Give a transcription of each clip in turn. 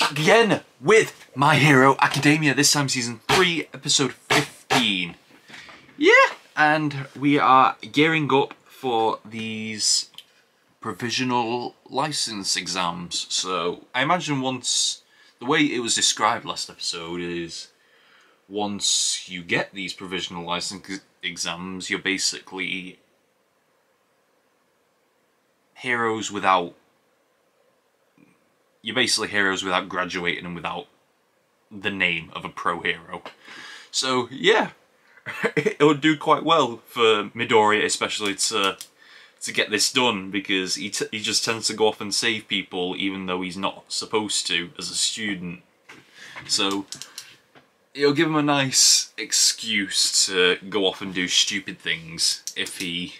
back again with My Hero Academia, this time season 3, episode 15. Yeah, and we are gearing up for these provisional license exams. So I imagine once, the way it was described last episode is, once you get these provisional license exams, you're basically heroes without graduating and without the name of a pro hero. So yeah, it would do quite well for Midoriya especially to get this done, because he just tends to go off and save people even though he's not supposed to as a student. So it'll give him a nice excuse to go off and do stupid things if he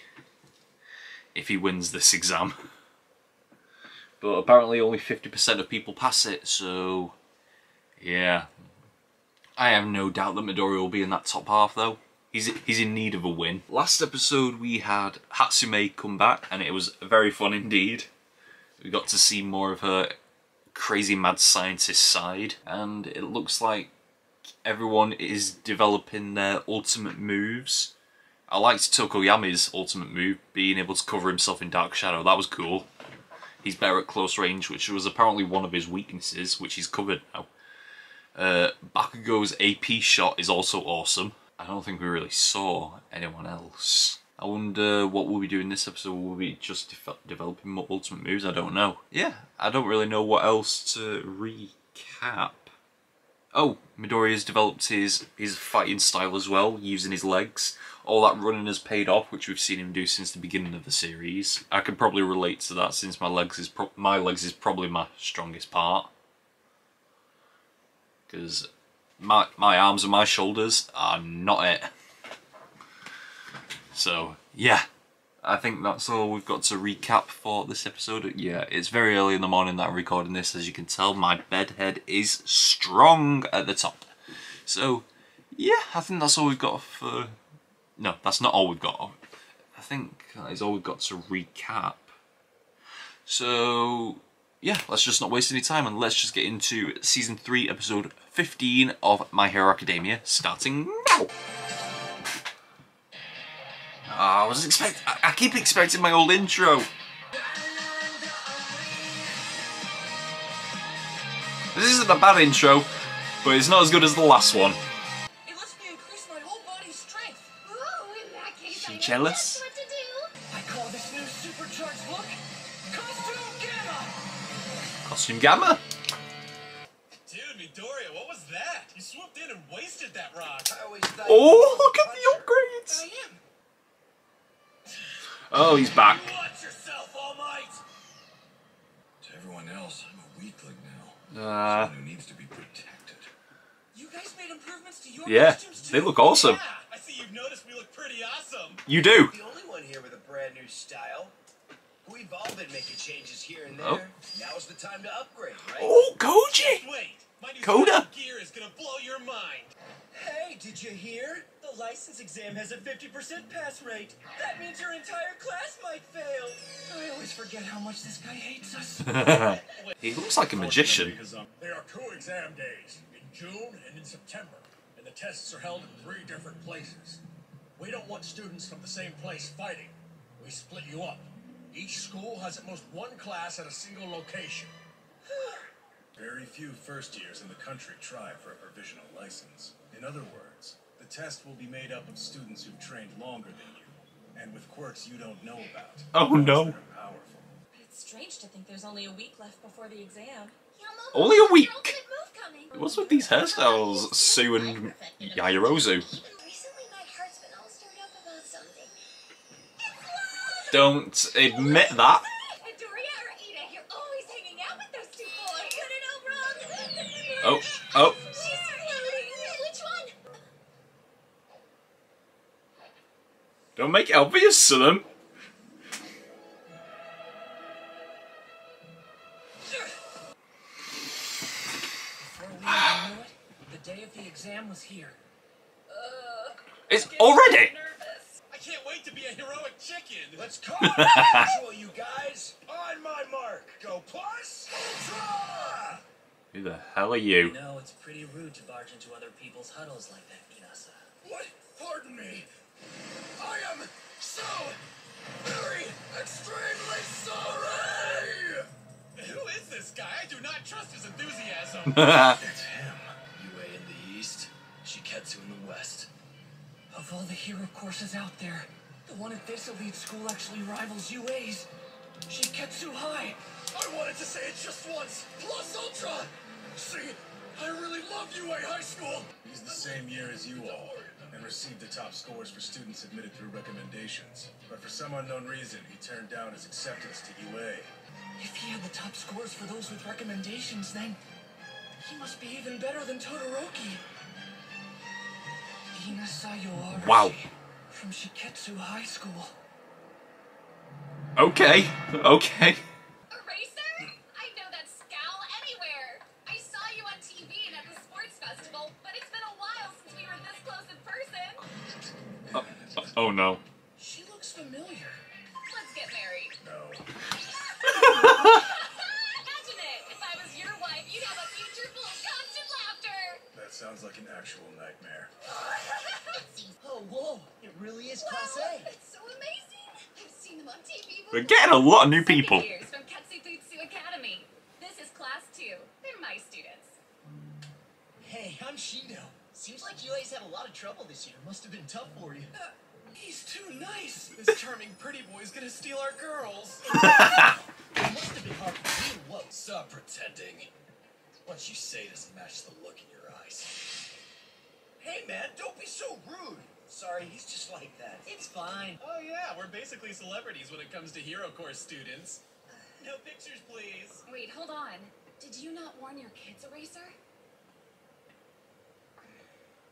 wins this exam. But apparently only 50% of people pass it, so yeah. I have no doubt that Midoriya will be in that top half though. He's in need of a win. Last episode we had Hatsume come back and it was very fun indeed. We got to see more of her crazy mad scientist side, and it looks like everyone is developing their ultimate moves. I liked Tokoyami's ultimate move, being able to cover himself in dark shadow. That was cool. He's better at close range, which was apparently one of his weaknesses, which he's covered now. Bakugo's AP shot is also awesome. I don't think we really saw anyone else. I wonder what we'll be doing this episode. Will we just developing more ultimate moves? I don't know. Yeah, I don't really know what else to recap. Oh, Midoriya's developed his fighting style as well, using his legs. All that running has paid off, which we've seen him do since the beginning of the series. I can probably relate to that, since my legs is probably my strongest part. Because my arms and my shoulders are not it. So yeah, I think that's all we've got to recap for this episode. Yeah, it's very early in the morning that I'm recording this. As you can tell, my bedhead is strong at the top. So yeah, I think that's all we've got for... No, that's not all we've got. I think that is all we've got to recap. So yeah, let's just not waste any time and let's just get into season 3, episode 15 of My Hero Academia, starting now. I keep expecting my old intro. This isn't a bad intro, but it's not as good as the last one. It lets me increase my whole body's strength. Ooh, in that case, You jealous? what to do. I call this new supercharged look Costume Gamma. Costume Gamma? Dude, Midoriya, what was that? You swooped in and wasted that rock. I always thought Oh, look at the upgrades! I am. Oh, he's back. Watch yourself, All Might! To everyone else, I'm a weakling now. Someone who needs to be protected. You guys made improvements to your Yeah, costumes too? they look awesome. Yeah, I see you've noticed we look pretty awesome. You do. The only one here with a brand new style. We've all been making changes here and there. Oh. Now's the time to upgrade, right? Oh, Koji! Wait, my new Coda. style of gear is gonna blow your mind. Hey, did you hear? The license exam has a 50% pass rate. That means your entire class might fail. I always forget how much this guy hates us. He looks like a magician. There are 2 exam days, in June and in September, and the tests are held in 3 different places. We don't want students from the same place fighting. We split you up. Each school has at most 1 class at a single location. Very few first years in the country try for a provisional license. In other words, the test will be made up of students who've trained longer than you, and with quirks you don't know about. Oh no. That are powerful. But it's strange to think there's only a week left before the exam. Only a week? Ultimate move coming. What's with these hairstyles, Sue and Yajirozu? Recently, my heart's been all stirred up about something. Don't admit that. Midoriya or Ida, you're always hanging out with those 2 boys. Got it all wrong. Oh, oh. She's floating. Which one? Don't make it obvious to them. Before we even knew it, the day of the exam was here. It's already. Nervous. I can't wait to be a heroic chicken. Let's call it as usual, you guys. On my mark. Go plus, draw! Who the hell are you? You know, it's pretty rude to barge into other people's huddles like that, Inasa. What? Pardon me. I am so very extremely sorry! Who is this guy? I do not trust his enthusiasm. It's him. Yue in the east, Shiketsu in the west. Of all the hero courses out there, the one at this elite school actually rivals UA's. Shiketsu High. I wanted to say it just once, plus ultra! See, I really love UA High School! He's the same year as you all, and received the top scores for students admitted through recommendations. But for some unknown reason, he turned down his acceptance to UA. If he had the top scores for those with recommendations, then he must be even better than Todoroki. Inasayo Arashi. Wow. From Shiketsu High School. Okay, okay. Eraser? I know that scowl anywhere. I saw you on TV and at the sports festival, but it's been a while since we were this close in person. Oh no. She looks familiar. Let's get married. No. Imagine it. If I was your wife, you'd have a future full of constant laughter. That sounds like an actual nightmare. Oh, whoa. It really is Class Wow, A. it's so amazing. I've seen them on TV. We're getting a lot of new Second people. years from Ketsubutsu Academy. This is class 2. They're my students. Hey, I'm Shido. Seems like UA's had a lot of trouble this year. Must have been tough for you. He's too nice. This charming pretty boy's gonna steal our girls. It must have been hard for you. Whoa. Stop pretending. What you say doesn't match the look in your eyes. Hey, man, don't be so rude. Sorry, he's just like that. It's fine. Oh yeah, we're basically celebrities when it comes to hero course students. No pictures, please. Wait, hold on. Did you not warn your kids, Eraser?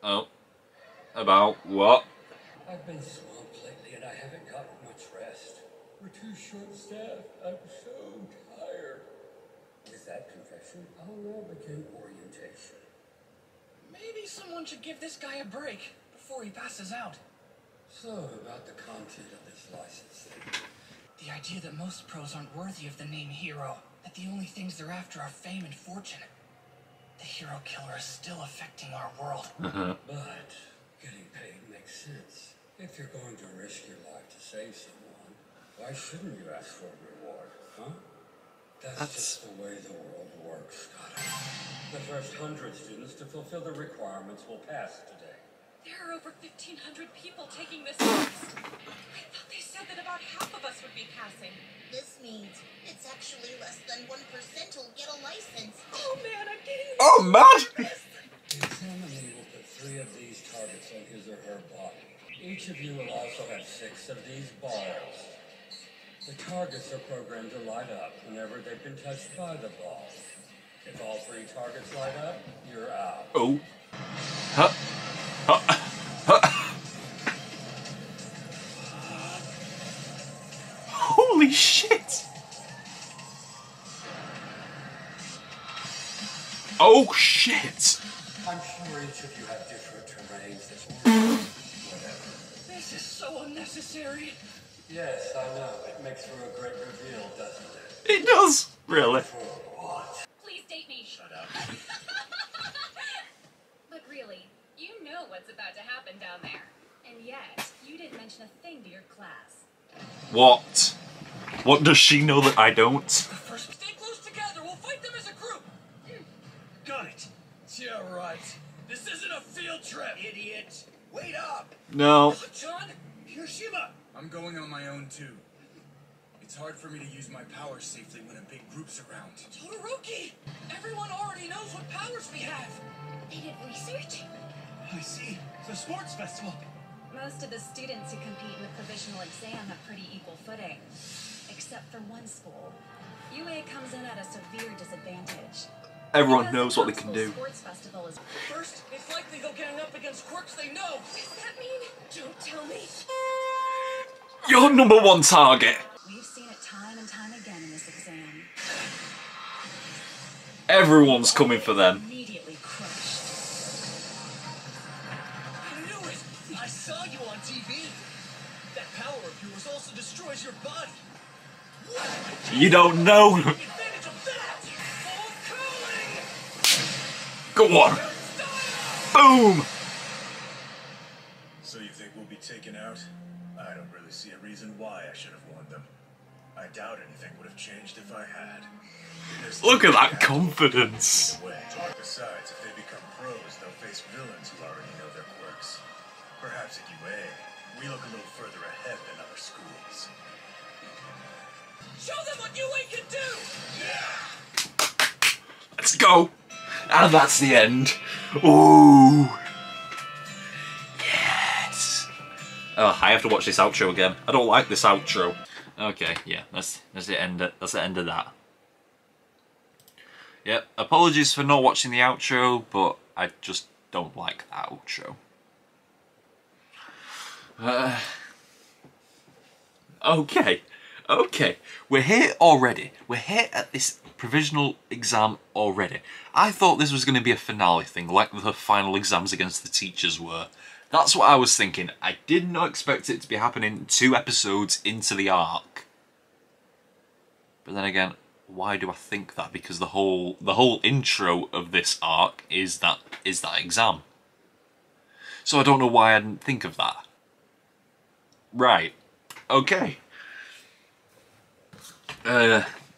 Oh. About what? I've been swamped lately and I haven't gotten much rest. We're too short-staffed. I'm so tired. With that confession, I'll now begin orientation. Maybe someone should give this guy a break before he passes out. So, about the content of this licensing. The idea that most pros aren't worthy of the name hero, that the only things they're after are fame and fortune. The hero killer is still affecting our world. But getting paid makes sense. If you're going to risk your life to save someone, why shouldn't you ask for a reward, huh? That's just the way the world works, Scott. The first 100 students to fulfill the requirements will pass today. There are over 1,500 people taking this course. I thought they said that about half of us would be passing. This means it's actually less than 1% who'll get a license. Oh man, I'm getting Oh, man! The examinee will put 3 of these targets on his or her body. Each of you will also have 6 of these balls. The targets are programmed to light up whenever they've been touched by the ball. If all 3 targets light up, you're out. Oh. Huh. Huh. Huh. Holy shit! Oh shit! I'm sure each of you have different terrains that whatever. This is so unnecessary. Yes, I know. It makes for a great reveal, doesn't it? It does! Really? For what? Please date me. Shut up. But really, you know what's about to happen down there. And yet, you didn't mention a thing to your class. What? What does she know that I don't? First, stay close together. We'll fight them as a group. Got it. Yeah, right. This isn't a field trip, idiot. Wait up. No. John? Hiroshima. I'm going on my own too. It's hard for me to use my powers safely when a big group's around. Todoroki! Everyone already knows what powers we have. They did research? I see. It's a sports festival. Most of the students who compete in the provisional exam have pretty equal footing. Except for one school. UA comes in at a severe disadvantage. Everyone Because knows the what they can Council do. Sports Festival is First, it's likely they'll gang up against quirks they know. What does that mean? Don't tell me. You're number 1 target. We've seen it time and time again in this exam. Everyone's coming for them. Immediately crushed. I knew it! I saw you on TV. That power of yours also destroys your body. What? You don't know. Take advantage of that! Full cooling! Go on! Boom! So you think we'll be taken out? I don't really see a reason why I should have warned them. I doubt anything would have changed if I had. Look at that confidence! Besides, if they become pros, they'll face villains who already know their quirks. Perhaps at UA, we look a little further ahead than other schools. Show them what UA can do! Let's go! And that's the end. Ooh! Yes! Oh, I have to watch this outro again. I don't like this outro. Okay, yeah, that's the end of that. Yep, apologies for not watching the outro, but I just don't like the outro. Okay, we're here already. We're here at this provisional exam already. I thought this was going to be a finale thing, like the final exams against the teachers were. That's what I was thinking. I did not expect it to be happening 2 episodes into the arc. But then again, why do I think that? Because the whole intro of this arc is that exam. So I don't know why I didn't think of that. Right. Okay.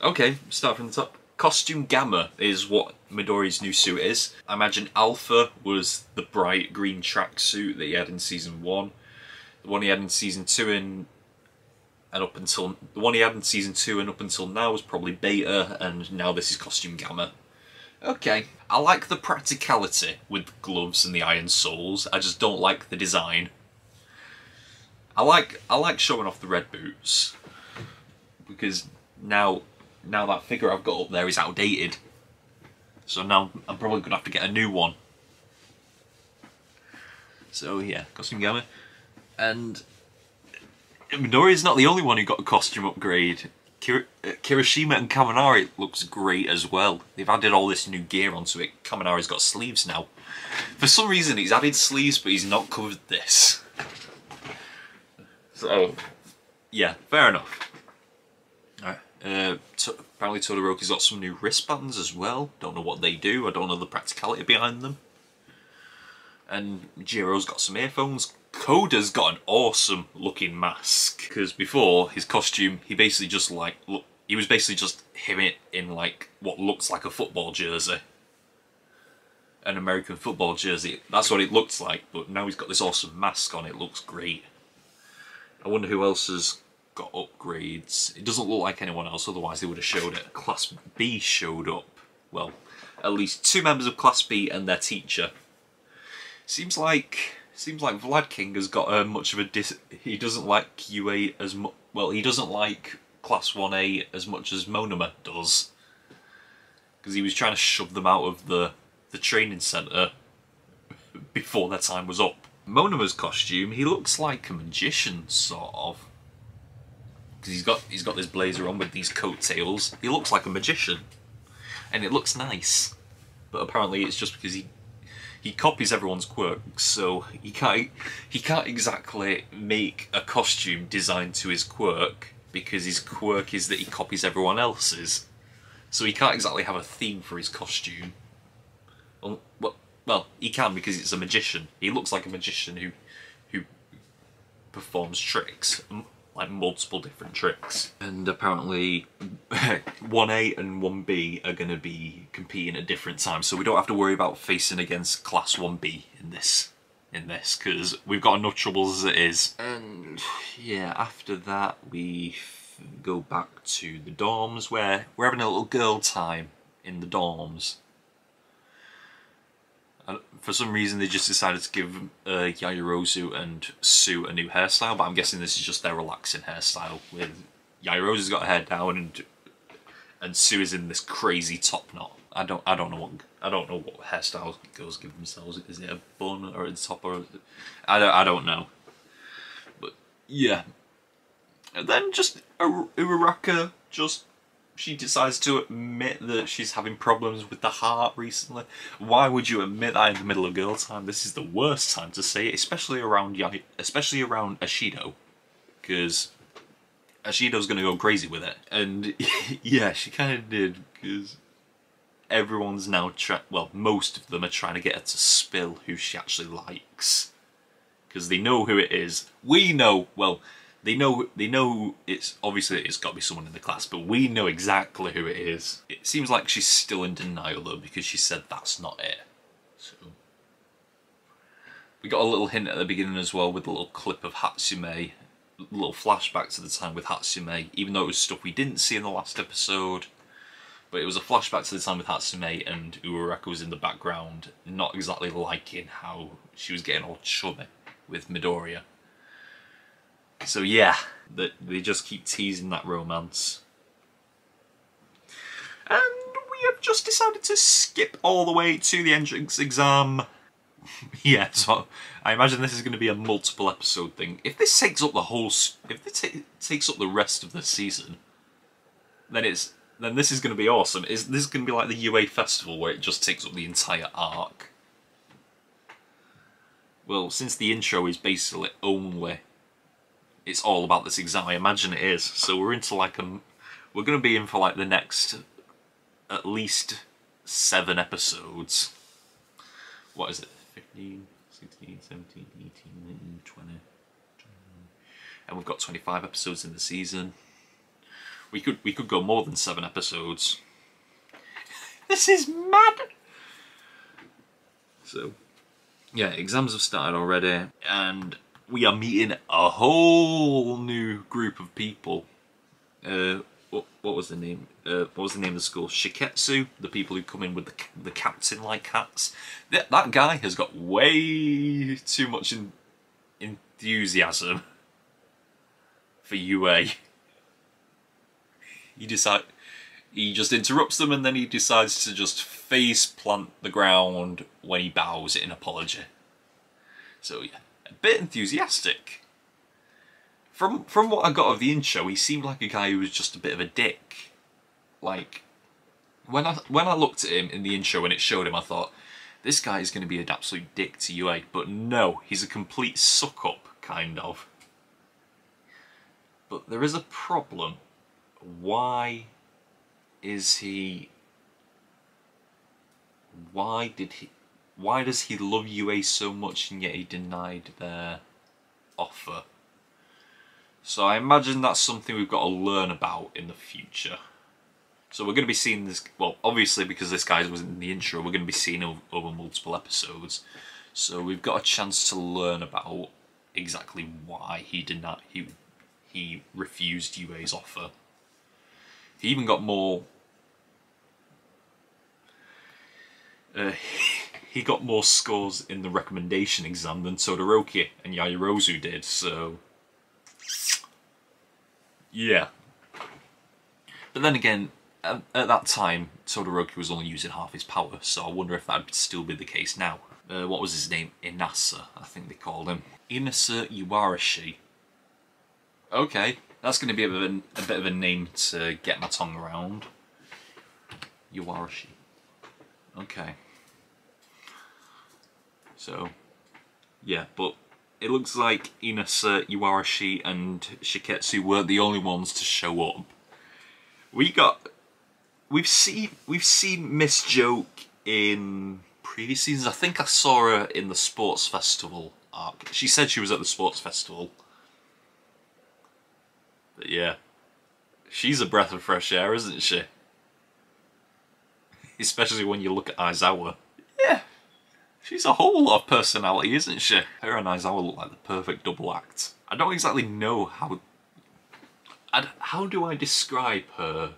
Okay, start from the top. Costume Gamma is what Midori's new suit is. I imagine Alpha was the bright green tracksuit that he had in Season 1. The one he had in Season 2 and up until now was probably Beta, and now this is Costume Gamma. Okay. I like the practicality with the gloves and the iron soles. I just don't like the design. I like showing off the red boots, because now that figure I've got up there is outdated. So now I'm probably going to have to get a new one. So yeah, Costume Gamma. And Midori's not the only one who got a costume upgrade. Kirishima and Kaminari looks great as well. They've added all this new gear onto it. Kaminari's got sleeves now. For some reason he's added sleeves, but he's not covered this. So, yeah, fair enough. Alright. Apparently Todoroki's got some new wristbands as well. Don't know what they do. I don't know the practicality behind them. And Jiro's got some earphones. Koda's got an awesome looking mask. Because before, his costume, he was basically just him in like what looks like a football jersey. An American football jersey. That's what it looks like. But now he's got this awesome mask on. It looks great. I wonder who else has got upgrades. It doesn't look like anyone else, otherwise they would have showed it. Class B showed up. Well, at least 2 members of Class B and their teacher. Seems like Vlad King has got much of a he doesn't like UA as much. Well, he doesn't like Class 1A as much as Monoma does, because he was trying to shove them out of the training centre before their time was up. Monoma's costume, he looks like a magician, sort of. Because he's got this blazer on with these coattails. He looks like a magician. And it looks nice. But apparently it's just because he copies everyone's quirks, so he can't exactly make a costume designed to his quirk, because his quirk is that he copies everyone else's. So he can't exactly have a theme for his costume. Well, he can, because it's a magician. He looks like a magician who performs tricks, like multiple different tricks. And apparently 1A and 1B are going to be competing at different times, so we don't have to worry about facing against Class 1B in this, because we've got enough troubles as it is. And yeah, after that we go back to the dorms, where we're having a little girl time in the dorms. And for some reason they just decided to give Yaoyorozu and Sue a new hairstyle, but I'm guessing this is just their relaxing hairstyle, with Yaoyorozu's got her hair down and Sue is in this crazy top knot. I don't know what hairstyle girls give themselves. Is it a bun or a top, or I don't know. But yeah. And then just Uraraka she decides to admit that she's having problems with the heart recently. Why would you admit that in the middle of girl time? This is the worst time to say it, especially around Ashido, because Ashido's going to go crazy with it. And yeah, she kind of did, because everyone's now well, most of them are trying to get her to spill who she actually likes. Because they know who it is. We know, well, they know it's, obviously it's got to be someone in the class, but we know exactly who it is. It seems like she's still in denial though, because she said that's not it. So we got a little hint at the beginning as well with a little clip of Hatsume, a little flashback to the time with Hatsume, even though it was stuff we didn't see in the last episode. But it was a flashback to the time with Hatsume, and Uraraka was in the background, not exactly liking how she was getting all chummy with Midoriya. So yeah, they just keep teasing that romance. And we have just decided to skip all the way to the entrance exam. Yeah, so I imagine this is going to be a multiple episode thing. If this takes up the whole, if this takes up the rest of the season, then this is going to be awesome. This is going to be like the UA Festival where it just takes up the entire arc. Well, since the intro is basically only, it's all about this exam, I imagine it is. So we're into like we're going to be in for like the next at least 7 episodes. What is it? 15, 16, 17, 18, 19, 20. And we've got 25 episodes in the season. We could go more than 7 episodes. This is mad! So, yeah, exams have started already, and we are meeting a whole new group of people. What was the name? What was the name of the school? Shiketsu, the people who come in with the captain-like hats. That guy has got way too much enthusiasm for UA. He just interrupts them, and then he decides to just face plant the ground when he bows in apology. So yeah, a bit enthusiastic. From what I got of the intro, he seemed like a guy who was just a bit of a dick. Like, when I looked at him in the intro and it showed him, I thought, this guy is going to be an absolute dick to UA. But no, he's a complete suck-up, kind of. But there is a problem. Why does he love UA so much and yet he denied their offer? So I imagine that's something we've got to learn about in the future. So we're going to be seeing this, well, obviously because this guy was in the intro, we're going to be seeing over multiple episodes. So we've got a chance to learn about exactly why he refused UA's offer. He even got more. He got more scores in the recommendation exam than Todoroki and Yaoyorozu did. So yeah. But then again, at that time, Todoroki was only using half his power, so I wonder if that'd still be the case now. What was his name? Inasa, I think they called him. Inasa Iwarashi. Okay, that's going to be a bit of a name to get my tongue around. Iwarashi. Okay. So, yeah, but it looks like Inasa, Iwarashi and Shiketsu weren't the only ones to show up. We've seen Miss Joke in previous seasons. I think I saw her in the Sports Festival arc. She said she was at the Sports Festival. But yeah, she's a breath of fresh air, isn't she? Especially when you look at Aizawa. Yeah, she's a whole lot of personality, isn't she? Her and Aizawa look like the perfect double act. I don't exactly know how do I describe her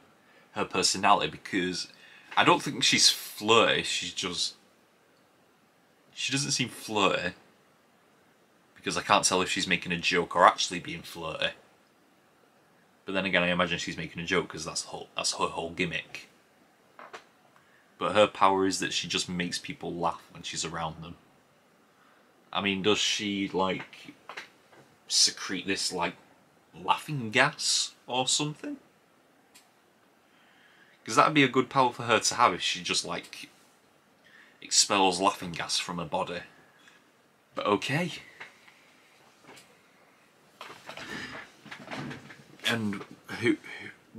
personality, because I don't think she's flirty. She doesn't seem flirty, because I can't tell if she's making a joke or actually being flirty. But then again, I imagine she's making a joke because that's her whole gimmick. But her power is that she just makes people laugh when she's around them. I mean, does she like secrete this like laughing gas or something? Because that'd be a good power for her to have if she just like expels laughing gas from her body. But okay.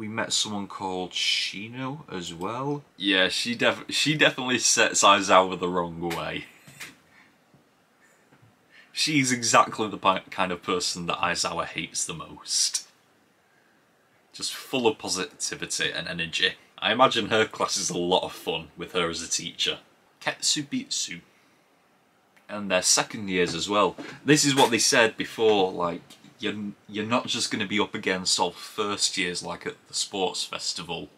we met someone called Shino as well. Yeah, she definitely sets Aizawa the wrong way. She's exactly the kind of person that Aizawa hates the most. Just full of positivity and energy. I imagine her class is a lot of fun with her as a teacher. Ketsubitsu. And their second years as well. This is what they said before, like, you're not just going to be up against all first years like at the sports festival.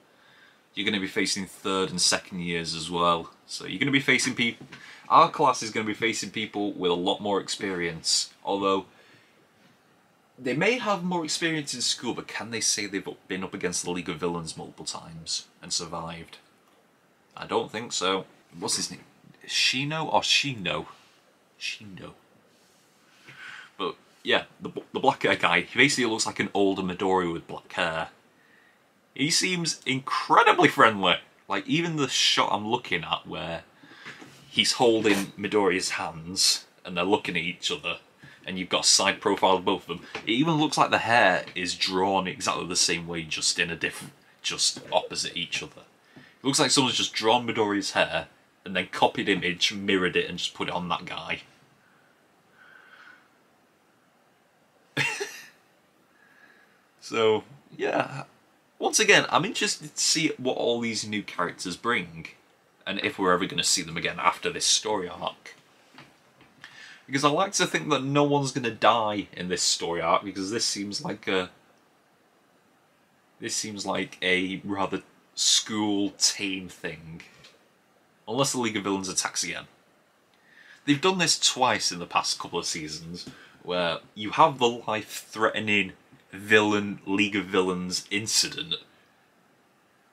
You're going to be facing third and second years as well. So you're going to be facing people... Our class is going to be facing people with a lot more experience. Although, they may have more experience in school, but can they say they've been up against the League of Villains multiple times and survived? I don't think so. What's his name? Shino or Shino? Shino. But yeah, the black hair guy, he basically looks like an older Midori with black hair. He seems incredibly friendly. Like, even the shot I'm looking at where he's holding Midori's hands and they're looking at each other, and you've got a side profile of both of them. It even looks like the hair is drawn exactly the same way, just in a different, just opposite each other. It looks like someone's just drawn Midori's hair and then copied image, mirrored it, and just put it on that guy. So, yeah. Once again, I'm interested to see what all these new characters bring, and if we're ever going to see them again after this story arc. Because I like to think that no one's going to die in this story arc, because this seems like a rather school tame thing. Unless the League of Villains attacks again. They've done this twice in the past couple of seasons, where you have the life-threatening League of Villains incident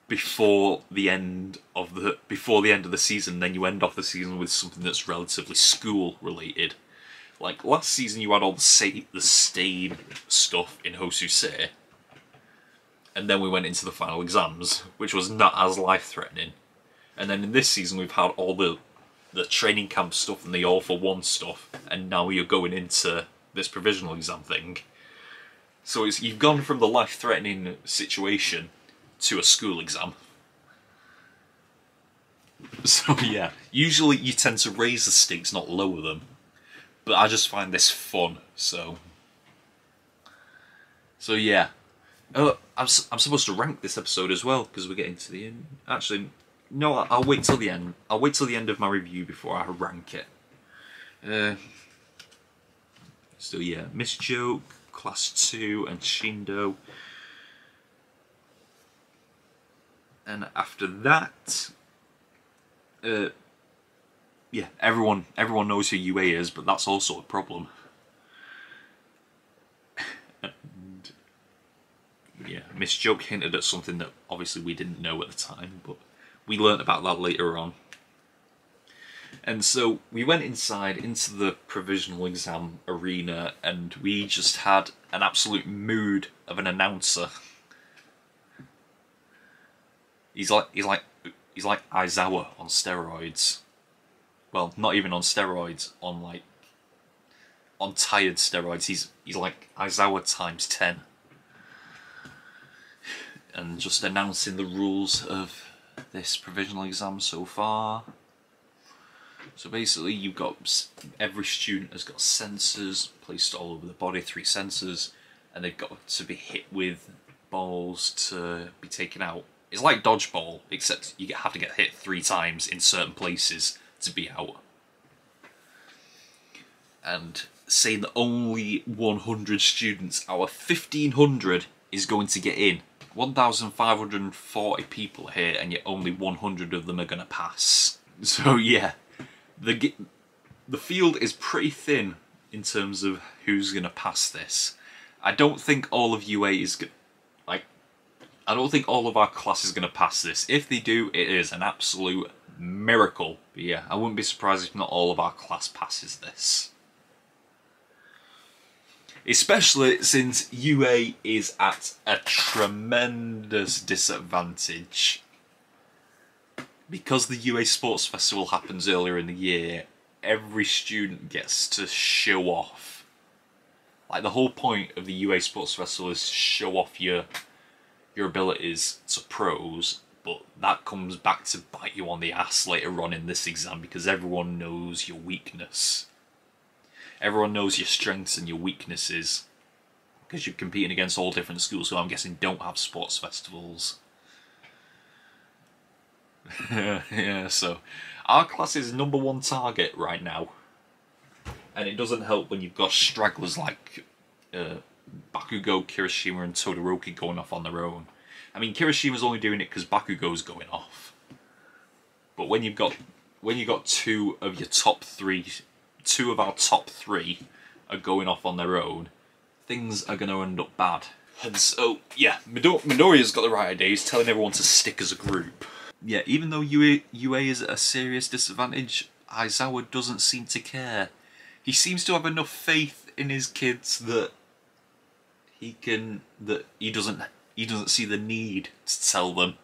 before the end of the season, then you end off the season with something that's relatively school related. Like last season you had all the stain stuff in Hosusei, and then we went into the final exams, which was not as life-threatening. And then in this season we've had all the training camp stuff and the All for One stuff, and now you're going into this provisional exam thing. So you've gone from the life-threatening situation to a school exam. So yeah, usually you tend to raise the stakes, not lower them. But I just find this fun, so yeah. I'm supposed to rank this episode as well, because we're getting to the end. Actually, no, I'll wait till the end. I'll wait till the end of my review before I rank it. So yeah, Miss Joke, Class 2, and Shindo. And after that, yeah, everyone knows who UA is, but that's also a problem. And yeah, Miss Joke hinted at something that obviously we didn't know at the time, but we learnt about that later on. And so we went inside into the provisional exam arena, and we just had an absolute mood of an announcer. He's like Aizawa on steroids. Well, not even on steroids, on tired steroids. He's like Aizawa times 10. And just announcing the rules of this provisional exam so far. So basically you've got, every student has got sensors placed all over the body, 3 sensors, and they've got to be hit with balls to be taken out. It's like dodgeball, except you have to get hit 3 times in certain places to be out. And saying that only 100 students out of 1,500 is going to get in. 1,540 people here, and yet only 100 of them are going to pass. So yeah, the field is pretty thin in terms of who's going to pass this. I don't think all of UA is I don't think all of our class is going to pass this. If they do, it is an absolute miracle. But yeah, I wouldn't be surprised if not all of our class passes this. Especially since UA is at a tremendous disadvantage. Because the UA Sports Festival happens earlier in the year, every student gets to show off. Like, the whole point of the UA Sports Festival is to show off your your abilities to pros, but that comes back to bite you on the ass later on in this exam because everyone knows your weakness. Everyone knows your strengths and your weaknesses because you're competing against all different schools who I'm guessing don't have sports festivals. Yeah, so our class is #1 target right now. And it doesn't help when you've got stragglers like Bakugo, Kirishima and Todoroki going off on their own. I mean, Kirishima's only doing it because Bakugo's going off. But when you've got two of our top three are going off on their own, things are going to end up bad. And so, yeah, Midoriya's got the right idea. He's telling everyone to stick as a group. Yeah, even though UA is at a serious disadvantage, Aizawa doesn't seem to care. He seems to have enough faith in his kids that he doesn't see the need to tell them.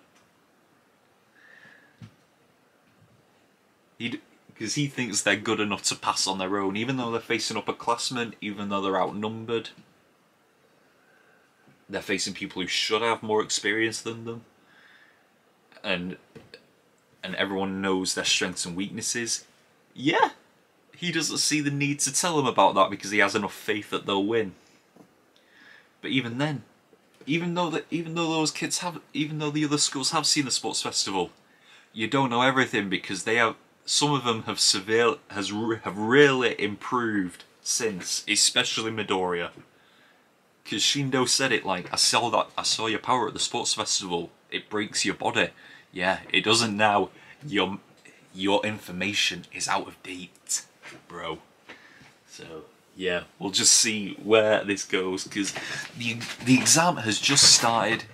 Because he thinks they're good enough to pass on their own, even though they're facing upperclassmen, even though they're outnumbered. They're facing people who should have more experience than them. And everyone knows their strengths and weaknesses. Yeah, he doesn't see the need to tell them about that because he has enough faith that they'll win. But even then, even though the other schools have seen the sports festival, you don't know everything because some of them have really improved since, especially Midoriya. Because Shindo said it like, I saw your power at the sports festival. It breaks your body. Yeah, it doesn't now. Your information is out of date, bro. So yeah, we'll just see where this goes because the exam has just started,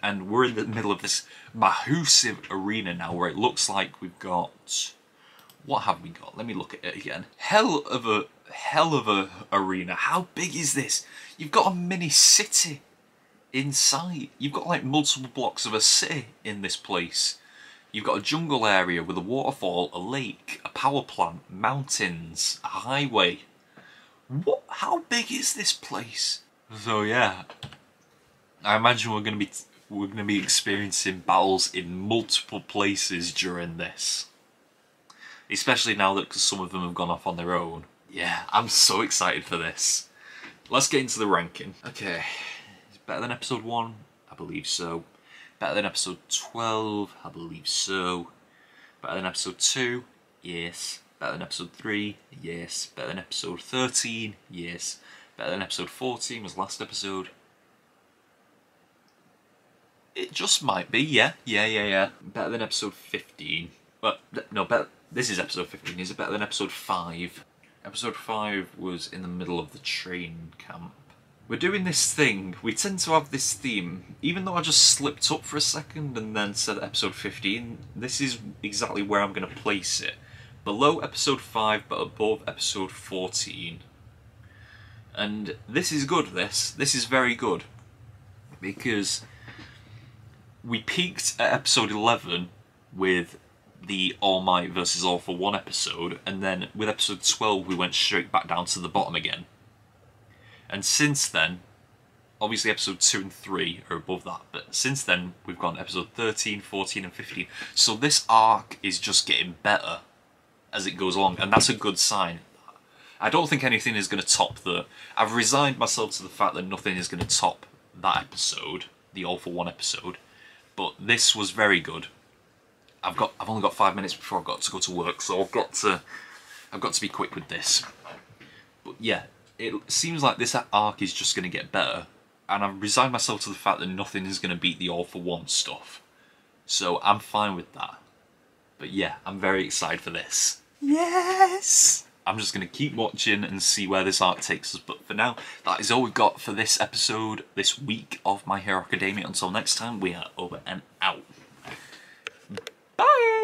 and we're in the middle of this massive arena now where it looks like we've got. What have we got? Let me look at it again. Hell of a arena. How big is this? You've got a mini city inside. You've got like multiple blocks of a city in this place. You've got a jungle area with a waterfall, a lake, a power plant, mountains, a highway. What? How big is this place? So yeah, I imagine we're gonna be experiencing battles in multiple places during this. Especially now that some of them have gone off on their own. Yeah, I'm so excited for this. Let's get into the ranking. Okay, it's better than episode 1? I believe so. Better than episode 12? I believe so. Better than episode 2? Yes. Better than episode 3? Yes. Better than episode 13? Yes. Better than episode 14 was last episode. It just might be, yeah. Better than episode 15. But, no, better. This is episode 15. Is it better than episode 5? Episode 5 was in the middle of the train camp. We're doing this thing. We tend to have this theme. Even though I just slipped up for a second and then said episode 15, this is exactly where I'm going to place it. Below episode 5, but above episode 14. And this is good, this. This is very good. Because we peaked at episode 11 with the All Might versus All for One episode, and then with episode 12 we went straight back down to the bottom again. And since then, obviously episode 2 and 3 are above that, but since then we've gone episode 13, 14 and 15. So this arc is just getting better as it goes along, and that's a good sign. I don't think anything is going to top I've resigned myself to the fact that nothing is going to top that episode, the All for One episode, but this was very good. I've only got 5 minutes before I've got to go to work, so I've got to be quick with this. But yeah, it seems like this arc is just going to get better, and I've resigned myself to the fact that nothing is going to beat the All for One stuff. So I'm fine with that. But yeah, I'm very excited for this. Yes! I'm just going to keep watching and see where this arc takes us. But for now, that is all we've got for this episode, this week of My Hero Academia. Until next time, we are over and out. Bye!